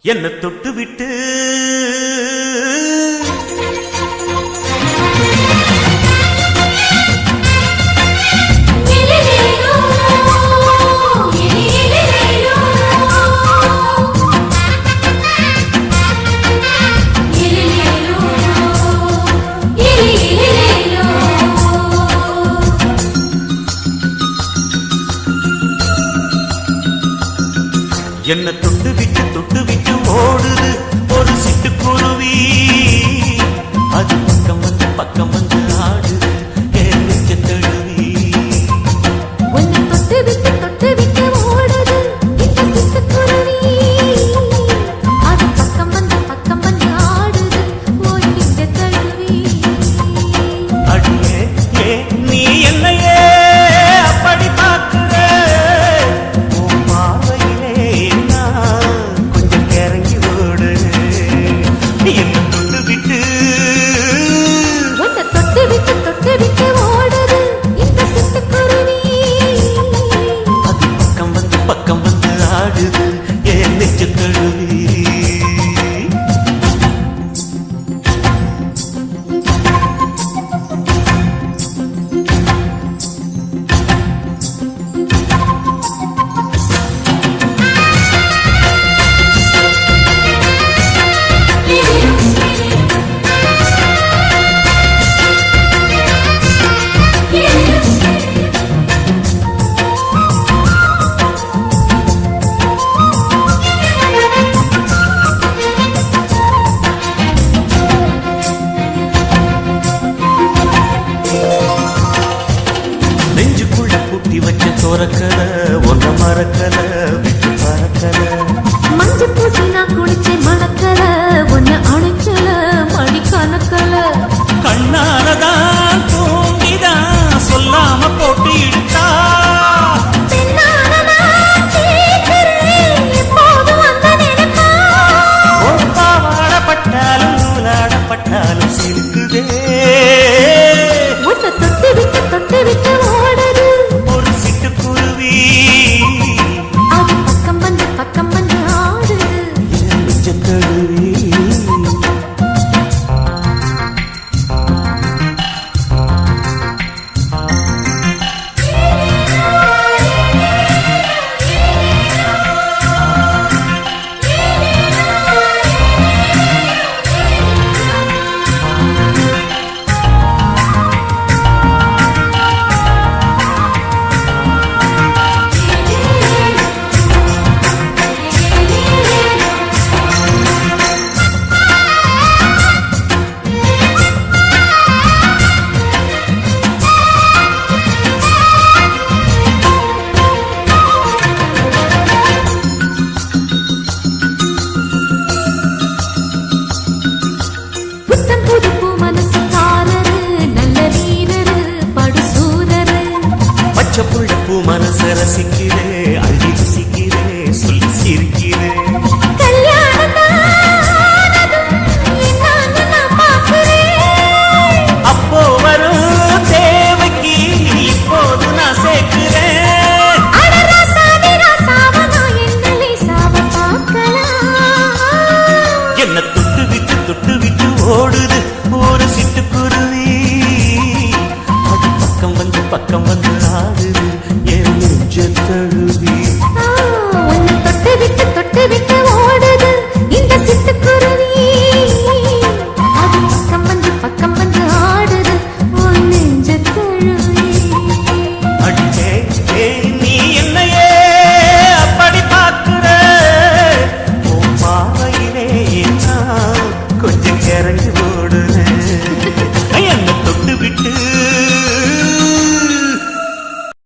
என்ன தொட்டு விட்டு என்ன தொட்டு விட்டு ஓடுது ஒரு சிட்டுக்குருவி. அது பக்கம் வந்து ஆடுது என் நெஞ்ச தழுவி. உன்னை தொட்டு விட்டு ஓடுது இந்த சிட்டுக்குருவி. அது பக்கம் வந்து ஆடுது ஓய் நெஞ்ச தழுவி. அடியே ஏ நீ என்னையே அப்படி பார்க்கிற உன் பார்வையிலே கொஞ்சம் கிறங்கி ஓடு. என்ன தொட்டு விட்டு உன்னை தொட்டு விட்டு ஓடுது இந்த சிட்டுக்குருவி. அது பக்கம் வந்து ஆடுது என் நெஞ்ச தழுவி. நெஞ்சுக்குள்ள பூட்டி வச்ச தோரக்கல ஒன்ன மறக்கல விட்டு பறக்கல. மஞ்சள் பூசி நான் குளிச்சேன் மணக்கல உன்னை அணைக்கல மணி கணக்கல. கண்ணாலதான் தூங்கிதான் சொல்லாம போட்டு இழுத்தா. பாவாடப்பட்டாலும் நூலாடப்பட்டாலும் சிலுக்குதே. உன்னை தொட்டு விட்டு ஓடுது ஒரு சிட்டுக்குருவி. அது பக்கம் வந்து ஆடுது. என் நெஞ்ச தழுவி. புத்தம் புது பூ மனசுக்காரரு நல்ல வீரரு படுசூரரு. பச்சை புள்ள பூ மனச ரசிக்கிறே அள்ளி ருசிக்கிறே சொல்லி சிரிக்கிறே. அப்போ வரும் தேவைக்கு இப்போது நான் சேர்க்கிறேன். என்ன தொட்டு விட்டு ஓடுது ஒரு சிட்டுக்குருவி. அது பக்கம் வந்து